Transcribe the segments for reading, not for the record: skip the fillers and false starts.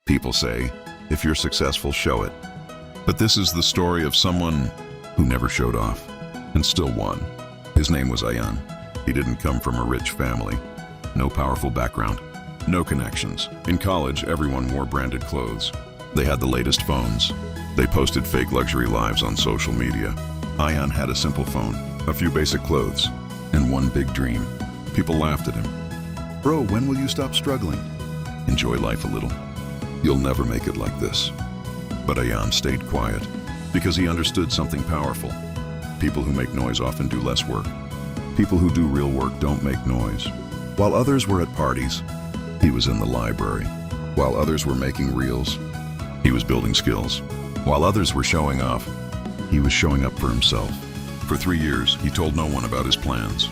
People say, if you're successful, show it. But this is the story of someone who never showed off and still won. His name was Ayan. He didn't come from a rich family. No powerful background. No connections. In college, everyone wore branded clothes. They had the latest phones. They posted fake luxury lives on social media. Ayan had a simple phone, a few basic clothes, and one big dream. People laughed at him. Bro, when will you stop struggling? Enjoy life a little. You'll never make it like this. But Ayan stayed quiet because he understood something powerful. People who make noise often do less work. People who do real work don't make noise. While others were at parties, he was in the library. While others were making reels, he was building skills. While others were showing off, he was showing up for himself. For 3 years, he told no one about his plans.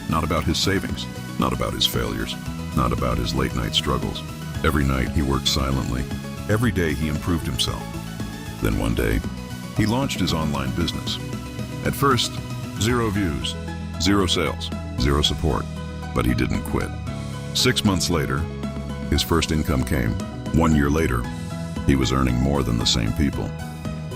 Not about his savings, not about his failures, not about his late-night struggles. Every night, he worked silently. Every day, he improved himself. Then one day, he launched his online business. At first, 0 views, 0 sales, 0 support, but he didn't quit. 6 months later, his first income came. 1 year later, he was earning more than the same people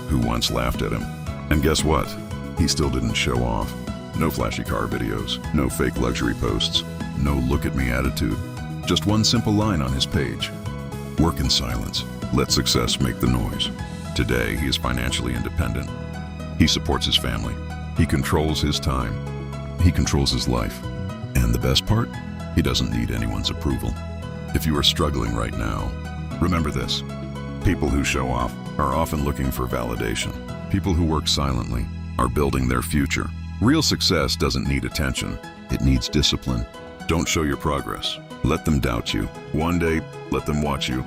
who once laughed at him. And guess what? He still didn't show off. No flashy car videos, no fake luxury posts, no look at me attitude. Just one simple line on his page. Work in silence. Let success make the noise. Today, he is financially independent. He supports his family. He controls his time. He controls his life. And the best part? He doesn't need anyone's approval. If you are struggling right now, remember this. People who show off are often looking for validation. People who work silently are building their future. Real success doesn't need attention. It needs discipline. Don't show your progress. Let them doubt you. One day, let them watch you